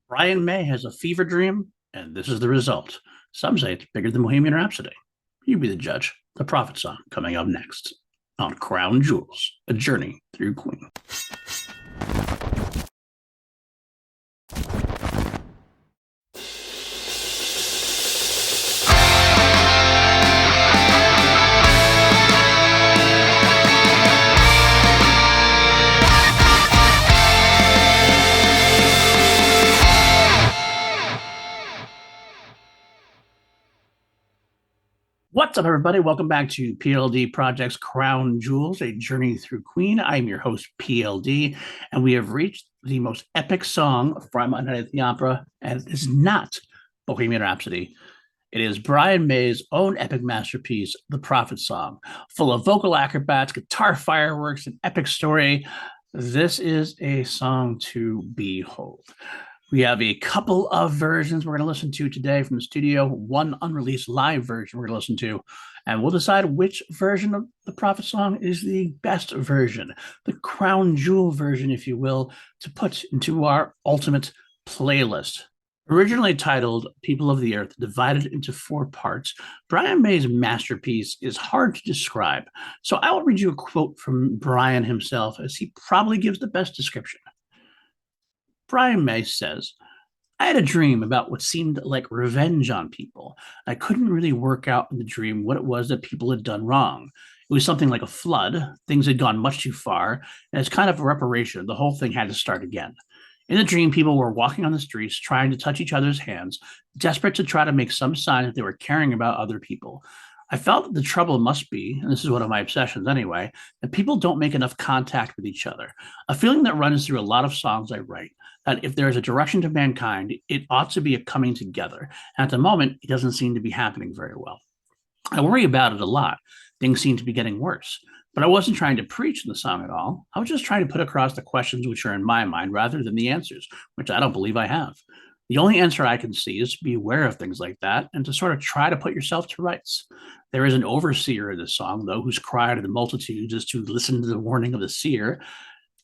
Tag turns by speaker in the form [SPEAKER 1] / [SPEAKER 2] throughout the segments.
[SPEAKER 1] Brian May has a fever dream, and this is the result. Some say it's bigger than Bohemian Rhapsody. You be the judge. The Prophet Song coming up next on Crown Jewels, a journey through Queen. What's up, everybody? Welcome back to PLD Projects Crown Jewels, a journey through Queen. I'm your host, PLD, and we have reached the most epic song from A Night at the Opera, and it is not Bohemian Rhapsody. It is Brian May's own epic masterpiece, The Prophet Song, full of vocal acrobats, guitar fireworks, and epic story. This is a song to behold. We have a couple of versions we're going to listen to today from the studio, one unreleased live version we're going to listen to, and we'll decide which version of the Prophet Song is the best version, the crown jewel version, if you will, to put into our ultimate playlist. Originally titled People of the Earth, divided into four parts, Brian May's masterpiece is hard to describe. So I will read you a quote from Brian himself, as he probably gives the best description. Brian May says, I had a dream about what seemed like revenge on people. I couldn't really work out in the dream what it was that people had done wrong. It was something like a flood. Things had gone much too far, and it's kind of a reparation. The whole thing had to start again. In the dream, people were walking on the streets, trying to touch each other's hands, desperate to try to make some sign that they were caring about other people. I felt that the trouble must be, and this is one of my obsessions anyway, that people don't make enough contact with each other. A feeling that runs through a lot of songs I write, that if there is a direction to mankind, it ought to be a coming together. And at the moment, it doesn't seem to be happening very well. I worry about it a lot. Things seem to be getting worse. But I wasn't trying to preach in the song at all. I was just trying to put across the questions which are in my mind rather than the answers, which I don't believe I have. The only answer I can see is to be aware of things like that and to sort of try to put yourself to rights. There is an overseer in this song, though, whose cry to the multitudes is to listen to the warning of the seer.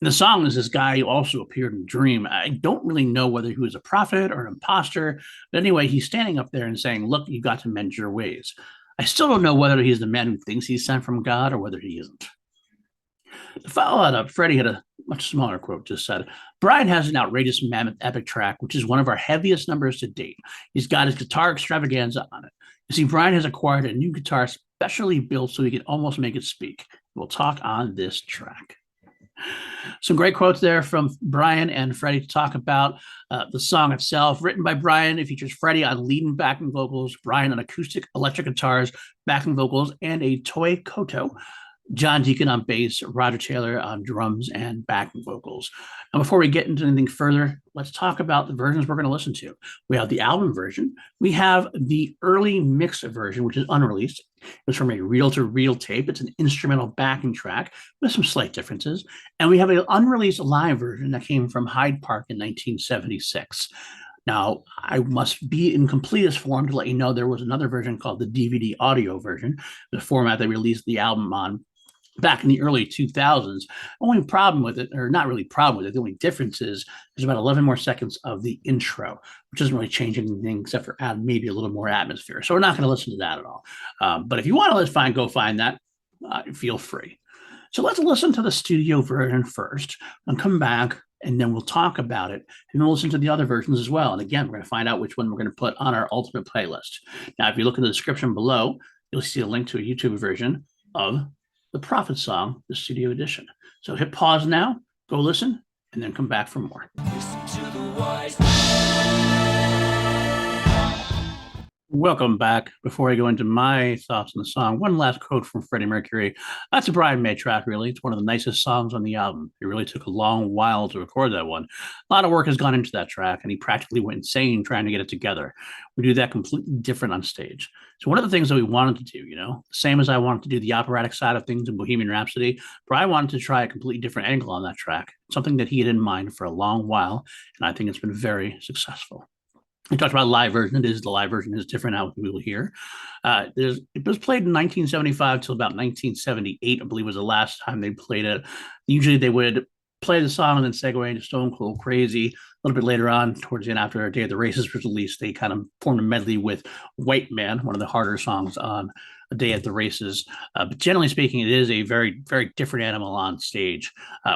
[SPEAKER 1] And the song is this guy who also appeared in a dream. I don't really know whether he was a prophet or an imposter, but anyway, he's standing up there and saying, look, you got to mend your ways. I still don't know whether he's the man who thinks he's sent from God or whether he isn't. To follow that up, Freddie had a much smaller quote, just said, Brian has an outrageous mammoth epic track, which is one of our heaviest numbers to date. He's got his guitar extravaganza on it. You see, Brian has acquired a new guitar specially built so he can almost make it speak. We'll talk on this track. Some great quotes there from Brian and Freddie to talk about the song itself. Written by Brian, it features Freddie on lead and backing vocals, Brian on acoustic electric guitars, backing vocals, and a toy koto. John Deacon on bass, Roger Taylor on drums and backing vocals. And before we get into anything further, let's talk about the versions we're going to listen to. We have the album version. We have the early mix version, which is unreleased. It's from a reel-to-reel tape. It's an instrumental backing track with some slight differences. And we have an unreleased live version that came from Hyde Park in 1976. Now, I must be in completest form to let you know there was another version called the DVD audio version, the format they released the album on back in the early 2000s. Only problem with it, or not really problem with it, the only difference is there's about 11 more seconds of the intro, which doesn't really change anything except for add maybe a little more atmosphere. So we're not going to listen to that at all. But if you want to, go find that. Feel free. So let's listen to the studio version first and come back, and then we'll talk about it, and we'll listen to the other versions as well. And again, we're going to find out which one we're going to put on our ultimate playlist. Now, if you look in the description below, you'll see a link to a YouTube version of The Prophet Song, the studio edition. So hit pause now, go listen, and then come back for more. Listen to the wise. Welcome back. Before I go into my thoughts on the song, one last quote from Freddie Mercury. That's a Brian May track, really. It's one of the nicest songs on the album. It really took a long while to record that one. A lot of work has gone into that track, and he practically went insane trying to get it together. We do that completely different on stage. So one of the things that we wanted to do, same as I wanted to do the operatic side of things in Bohemian Rhapsody, Brian wanted to try a completely different angle on that track, something that he had in mind for a long while, and I think it's been very successful. We talked about live version. The live version is different how we will hear. It was played in 1975 till about 1978, I believe was the last time they played it. Usually they would play the song and then segue into Stone Cold Crazy. A little bit later on, towards the end, after Day of the Races was released, they kind of formed a medley with White Man, one of the harder songs on A Day at the Races. But generally speaking, it is a very, very different animal on stage,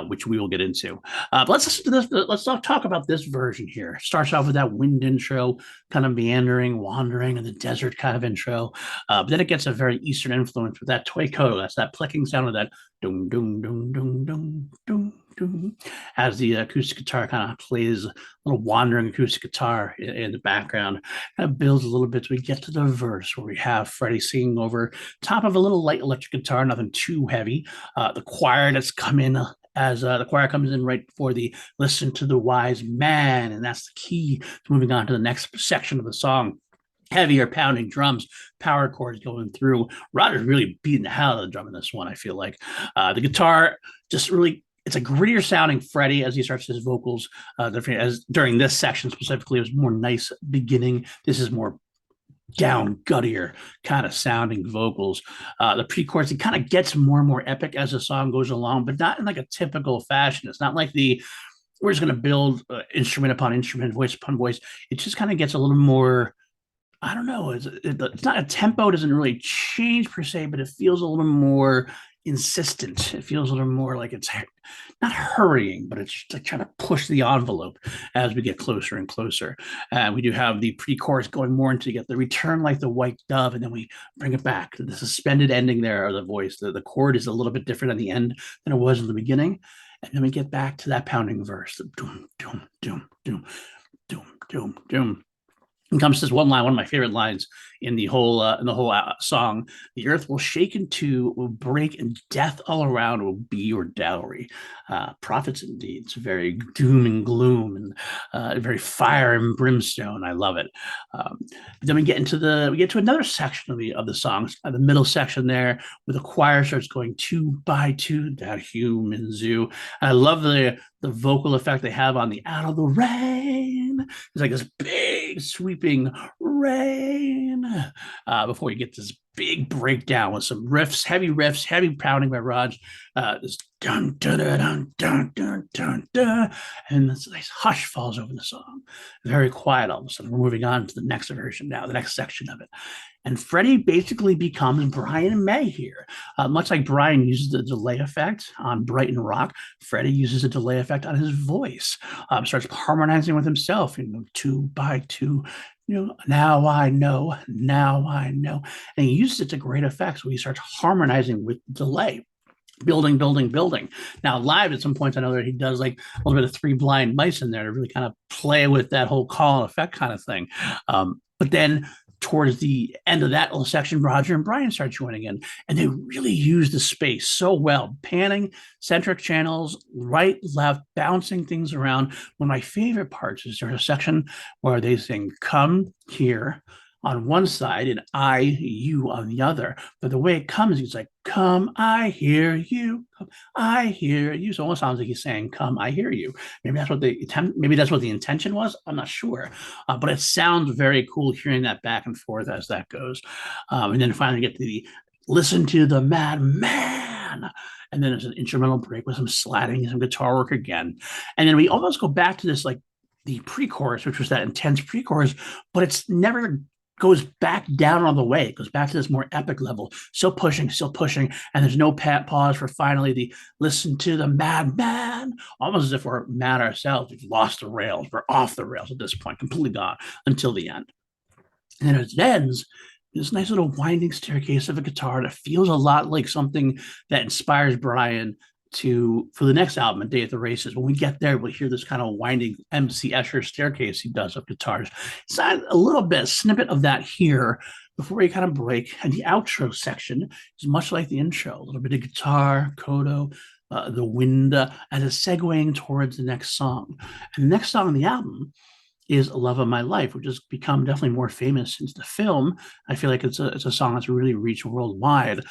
[SPEAKER 1] which we will get into. But let's listen to this. Let's talk about this version here. It starts off with that wind intro, kind of meandering, wandering in the desert kind of intro. But then it gets a very Eastern influence with that toy coda. That's that plicking sound of that dum dum dum dum dum dum dum, as the acoustic guitar kind of plays a little wandering acoustic guitar in the background. Kind of builds a little bit till we get to the verse where we have Freddie singing over top of a little light electric guitar, nothing too heavy. The choir that's come in as the choir comes in right before the listen to the wise man, and that's the key to moving on to the next section of the song. Heavier pounding drums, power chords going through. Roger's really beating the hell out of the drum in this one, I feel like. The guitar just really, it's a grittier sounding Freddie as he starts his vocals. As during this section specifically, it was more nice beginning. This is more down, guttier kind of sounding vocals. The pre-chorus, it kind of gets more and more epic as the song goes along, but not in like a typical fashion. It's not like we're just going to build instrument upon instrument, voice upon voice. It just kind of gets a little more, I don't know. It's not a tempo doesn't really change per se, but it feels a little more insistent. It feels a little more like it's not hurrying, but it's like trying to push the envelope as we get closer and closer. We do have the pre-chorus going more into get the return like the white dove, and then we bring it back. The suspended ending there of the voice. The chord is a little bit different at the end than it was in the beginning. And then we get back to that pounding verse. The doom, doom, doom, doom, doom, doom, doom. And comes this one line, one of my favorite lines in the whole song. The earth will shake in two, will break, and death all around will be your dowry. Prophets indeed. It's very doom and gloom and very fire and brimstone. I love it. Then we get to another section of the songs, the middle section there, where the choir starts going two by two, that human zoo. And I love the vocal effect they have on the out of the rain. It's like this big sweeping rain before you get this big breakdown with some riffs, heavy pounding by Raj. This dun dun dun dun dun dun dun, and this nice hush falls over the song. Very quiet all of a sudden. We're moving on to the next version now, the next section of it. And Freddie basically becomes Brian May here. Much like Brian uses the delay effect on Brighton Rock, Freddie uses a delay effect on his voice. Starts harmonizing with himself, two by two. Now I know. And he uses it to great effect. So he starts harmonizing with delay. Building. Now, live at some points, I know that he does like a little bit of Three Blind Mice in there to really kind of play with that whole call and effect kind of thing. But then towards the end of that little section, Roger and Brian start joining in, and they really use the space so well, panning, centric channels, right, left, bouncing things around. One of my favorite parts is there's a section where they sing, "Come here," on one side and I, you on the other. But the way it comes, he's like, "Come, I hear you. Come, I hear you." So it almost sounds like he's saying, "Come, I hear you." Maybe that's what the intention was. I'm not sure. But it sounds very cool hearing that back and forth as that goes. And then finally get to the listen to the madman. And then there's an instrumental break with some slatting, some guitar work again. And then we almost go back to this like the pre-chorus, which was that intense pre-chorus, but it's never goes back down all the way. It goes back to this more epic level, still pushing, and there's no pause for finally the listen to the madman, almost as if we're mad ourselves. We've lost the rails. We're off the rails at this point, completely gone until the end. And then as it ends, this nice little winding staircase of a guitar that feels a lot like something that inspires Brian for the next album, A Day at the Races. When we get there, we'll hear this kind of winding MC Escher staircase he does of guitars. It's a little bit, a snippet of that here before we kind of break. And the outro section is much like the intro, a little bit of guitar, coda, the wind, as it's segueing towards the next song. And the next song on the album is "Love of My Life," which has become definitely more famous since the film. I feel like it's a song that's really reached worldwide.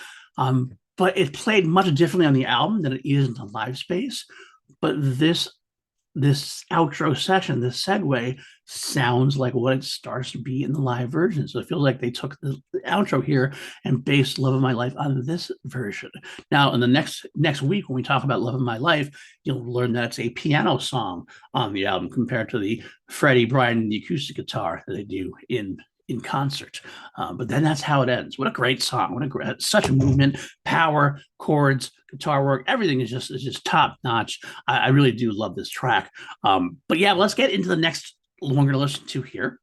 [SPEAKER 1] But it played much differently on the album than it is in the live space. But this this outro session, this segue sounds like what it starts to be in the live version. So it feels like they took the outro here and based Love of My Life on this version. Now, in the next week, when we talk about Love of My Life, you'll learn that it's a piano song on the album compared to the Freddie, Brian, and the acoustic guitar that they do in concert. But then that's how it ends. What a great song! What a great, such a movement, power, chords, guitar work, everything is just top notch. I really do love this track. But yeah, let's get into the next one we're going to listen to here.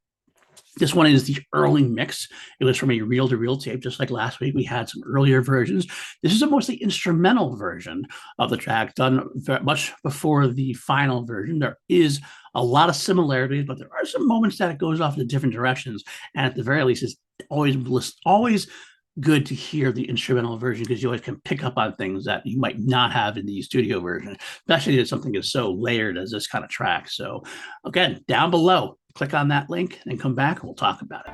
[SPEAKER 1] This one is the early mix. It was from a reel-to-reel tape, just like last week. We had some earlier versions. This is a mostly instrumental version of the track, done much before the final version. There is a lot of similarities, but there are some moments that it goes off in different directions. And at the very least, it's always good to hear the instrumental version because you always can pick up on things that you might not have in the studio version, especially if something is so layered as this kind of track. So again, down below, click on that link and come back and we'll talk about it.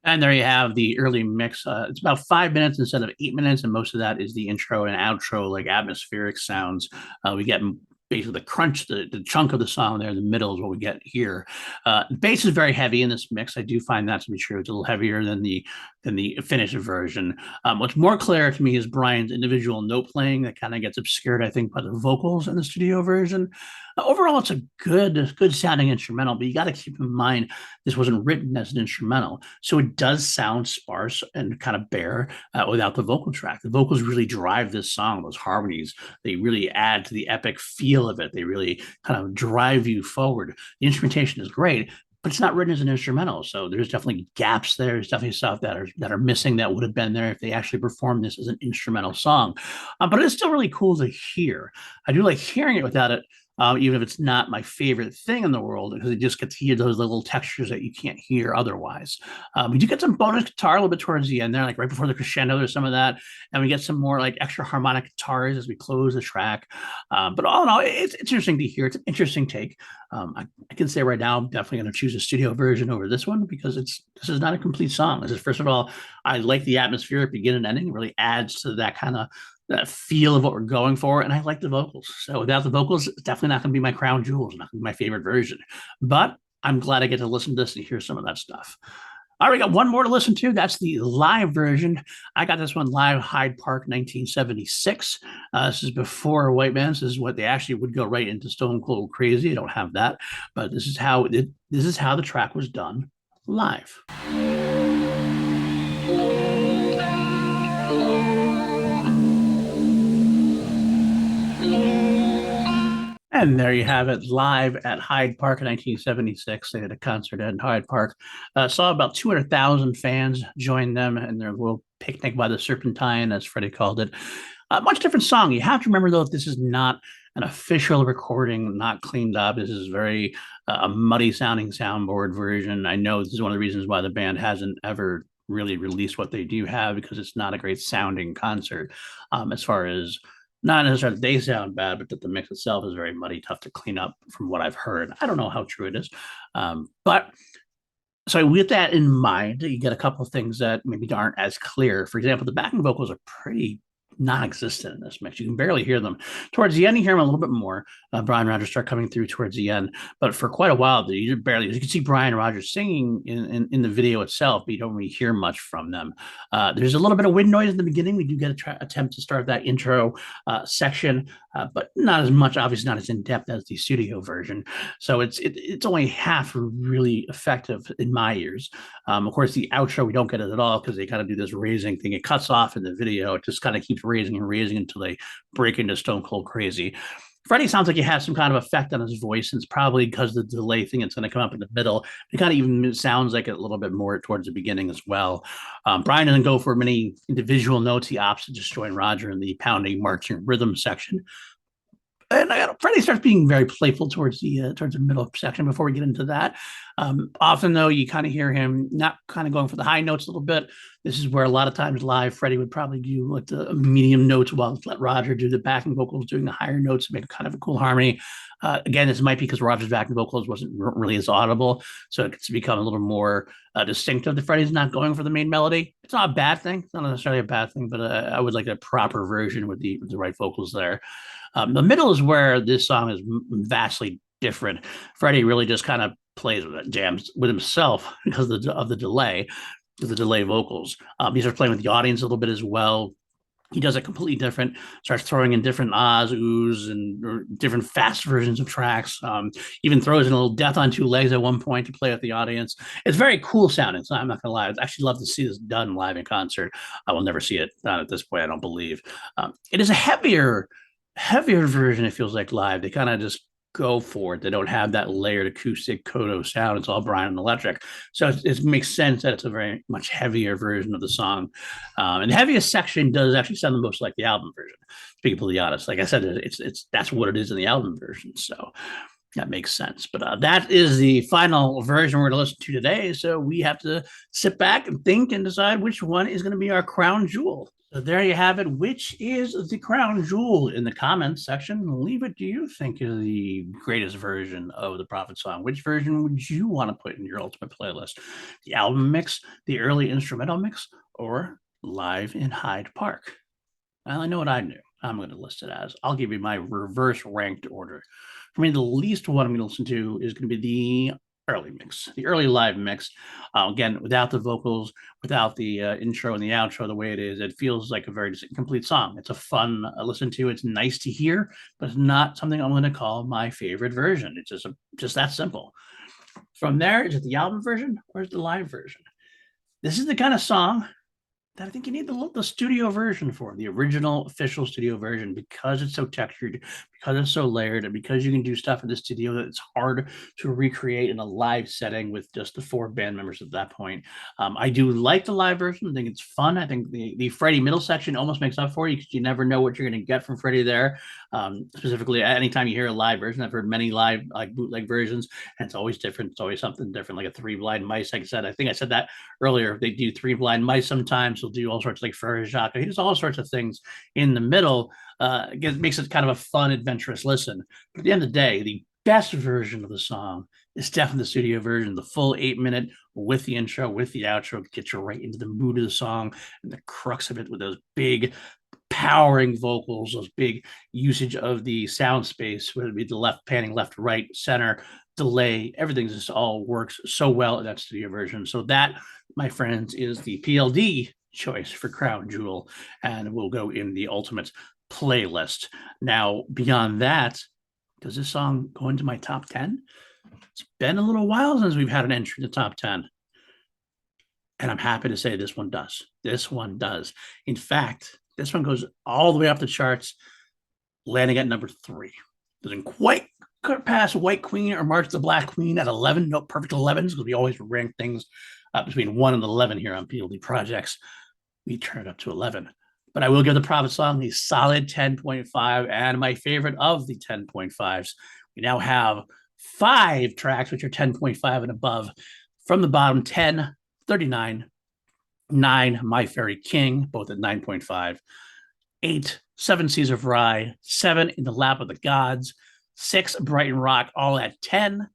[SPEAKER 1] And there you have the early mix. It's about 5 minutes instead of 8 minutes, and most of that is the intro and outro, like atmospheric sounds. We get basically the crunch, the chunk of the song there in the middle is what we get here. The bass is very heavy in this mix. I do find that to be true. It's a little heavier than the finished version. What's more clear to me is Brian's individual note playing that kind of gets obscured, I think, by the vocals in the studio version. Overall, it's a good sounding instrumental, but you got to keep in mind this wasn't written as an instrumental, so it does sound sparse and kind of bare without the vocal track. The vocals really drive this song. Those harmonies, they really add to the epic feel of it. They really kind of drive you forward. The instrumentation is great, but it's not written as an instrumental. So there's definitely gaps there. There's definitely stuff that are missing that would have been there if they actually performed this as an instrumental song. But it's still really cool to hear. I do like hearing it without it. Even if it's not my favorite thing in the world, because it just gets to hear those little textures that you can't hear otherwise. We do get some bonus guitar a little bit towards the end there, like right before the crescendo, there's some of that. And we get some more like extra harmonic guitars as we close the track. But all in all, it's interesting to hear. It's an interesting take. I can say right now, I'm definitely going to choose a studio version over this one because this is not a complete song. This is, first of all, I like the atmosphere at beginning and ending. It really adds to that kind of that feel of what we're going for. And I like the vocals. So without the vocals, it's definitely not going to be my crown jewels, not going to be my favorite version. But I'm glad I get to listen to this and hear some of that stuff. All right, we got one more to listen to. That's the live version. I got this one live, Hyde Park, 1976. This is before White Man. This is what they actually would go right into Stone Cold Crazy. I don't have that, but this is how the track was done live. And there you have it, live at Hyde Park in 1976. They had a concert at Hyde Park. Saw about 200,000 fans join them in their little picnic by the Serpentine, as Freddie called it. A much different song. You have to remember, though, this is not an official recording, not cleaned up. This is very a muddy sounding soundboard version. I know this is one of the reasons why the band hasn't ever really released what they do have, because it's not a great sounding concert as far as not necessarily that they sound bad, but that the mix itself is very muddy, tough to clean up from what I've heard. I don't know how true it is. But so with that in mind, you get a couple of things that maybe aren't as clear. For example, the backing vocals are pretty non-existent in this mix. You can barely hear them. Towards the end, you hear them a little bit more. Brian Rogers start coming through towards the end, but for quite a while, you barely. You can see Brian Rogers singing in the video itself, but you don't really hear much from them. There's a little bit of wind noise in the beginning. We do get an attempt to start that intro section, but not as much. Obviously, not as in depth as the studio version. So it's only half really effective in my ears. Of course, the outro we don't get it at all because they kind of do this raising thing. It cuts off in the video. It just kind of keeps raising and raising until they break into Stone Cold Crazy. Freddie sounds like he has some kind of effect on his voice, and it's probably because of the delay thing. It's going to come up in the middle. It kind of even sounds like it a little bit more towards the beginning as well. Brian doesn't go for many individual notes. He opts to just join Roger in the pounding, marching rhythm section. And Freddie starts being very playful towards the middle section before we get into that. Often though, you kind of hear him not kind of going for the high notes a little bit. This is where a lot of times live Freddie would probably do like the medium notes while let Roger do the backing vocals, doing the higher notes to make kind of a cool harmony. Again, this might be because Roger's backing vocals wasn't really as audible, so it's become a little more distinctive. The Freddie's not going for the main melody. It's not a bad thing. It's not necessarily a bad thing, but I would like a proper version with the right vocals there. The middle is where this song is vastly different. Freddie really just kind of plays with it, jams with himself because of the delay vocals. He starts playing with the audience a little bit as well. He does it completely different, starts throwing in different ahs, oohs, and different fast versions of tracks. Even throws in a little Death on Two Legs at one point to play with the audience. It's very cool sounding. So I'm not going to lie. I'd actually love to see this done live in concert. I will never see it done at this point, I don't believe. It is a heavier version, it feels like live. They kind of just go for it. They don't have that layered acoustic Kodo sound. It's all Brian and electric. So it makes sense that it's a very much heavier version of the song. And the heaviest section does actually sound the most like the album version, to be completely honest. Like I said, it's that's what it is in the album version. So that makes sense. But that is the final version we're going to listen to today. So we have to sit back and think and decide which one is going to be our crown jewel. So there you have it. Which is the crown jewel? In the comments section, leave it. Do you think is the greatest version of the Prophet song? Which version would you want to put in your ultimate playlist? The album mix, the early instrumental mix, or live in Hyde Park? Well, I know what I knew. I'm going to list it as. I'll give you my reverse ranked order. For me, the least one I'm going to listen to is going to be the early mix, the early live mix. Again, without the vocals, without the intro and the outro, the way it is, it feels like a very complete song. It's a fun listen to. It's nice to hear, but it's not something I'm going to call my favorite version. It's just that simple. From there, is it the album version or is it the live version? This is the kind of song that I think you need the studio version for, the original official studio version, because it's so textured, because it's so layered, and because you can do stuff in the studio that it's hard to recreate in a live setting with just the four band members at that point. I do like the live version. I think it's fun. I think the Freddie middle section almost makes up for you because you never know what you're going to get from Freddie there. Specifically, anytime you hear a live version, I've heard many live like bootleg versions, and it's always different. It's always something different, like a Three Blind Mice. Like I said, I think I said that earlier. They do Three Blind Mice sometimes. He'll do all sorts like Frere Jacques. He does all sorts of things in the middle. It makes it kind of a fun, adventurous listen. But at the end of the day, the best version of the song is definitely the studio version, the full 8 minute with the intro, with the outro, get you right into the mood of the song and the crux of it with those big powering vocals, those big usage of the sound space, whether it be the left panning, left, right, center, delay, everything just all works so well in that studio version. So that, my friends, is the PLD choice for Crown Jewel, and will go in the ultimate playlist. Now, beyond that, does this song go into my top 10? It's been a little while since we've had an entry in the top 10. And I'm happy to say this one does. This one does. In fact, this one goes all the way up the charts, landing at number 3. Doesn't quite pass White Queen or March the Black Queen at 11. No perfect 11s because we always rank things between 1 and 11 here on PLD Projects. We turn it up to 11. But I will give the Prophet song a solid 10.5 and my favorite of the 10.5s. We now have 5 tracks which are 10.5 and above. From the bottom, 10, 39, 9, My Fairy King, both at 9.5, 8, Seven Seas of Rye, 7, In the Lap of the Gods, 6, Brighton Rock, all at 10,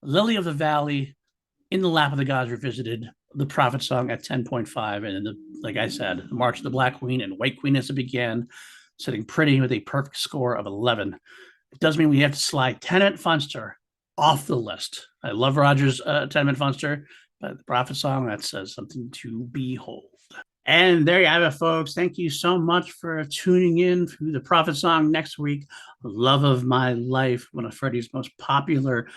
[SPEAKER 1] Lily of the Valley, In the Lap of the Gods Revisited, the Prophet song at 10.5, and like I said, March of the Black Queen and White Queen as it began, sitting pretty with a perfect score of 11. It does mean we have to slide Tenement Funster off the list. I love Roger's Tenement Funster, but the Prophet song, that says something to behold. And there you have it, folks. Thank you so much for tuning in to the Prophet song next week. Love of My Life, one of Freddie's most popular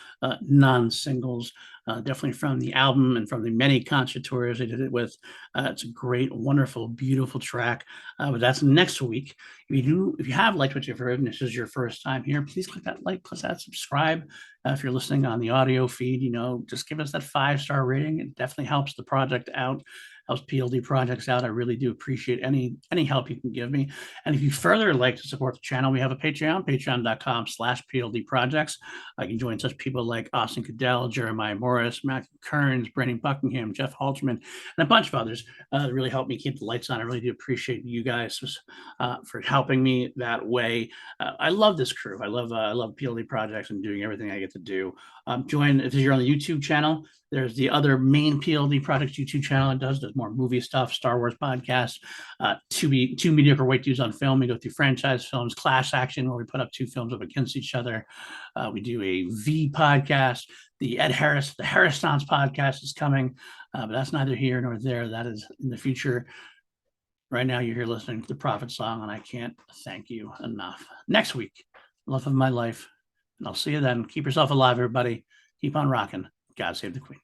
[SPEAKER 1] non-singles, definitely from the album and from the many concert tours they did it with. It's a great, wonderful, beautiful track. But that's next week. If you have liked what you've heard and this is your first time here, please click that like, click that subscribe. If you're listening on the audio feed, just give us that 5-star rating. It definitely helps the project out. helps PLD projects out. I really do appreciate any help you can give me. And if you further like to support the channel, we have a Patreon, patreon.com/PLD projects. I can join such people like Austin Cadell, Jeremiah Morris, Matthew Kearns, Brandon Buckingham, Jeff Halterman, and a bunch of others that really help me keep the lights on. I really do appreciate you guys for helping me that way. I love this crew. I love PLD projects and doing everything I get to do. Join if you're on the YouTube channel. There's the other main PLD Projects YouTube channel. It does more movie stuff, Star Wars podcasts, two mediocre white dudes on film. We go through franchise films, Class Action, where we put up two films up against each other. We do a V podcast. The Harrisons podcast is coming, but that's neither here nor there. That is in the future. Right now, you're here listening to the Prophet Song, and I can't thank you enough. Next week, love of my life, and I'll see you then. Keep yourself alive, everybody. Keep on rocking. God save the Queen.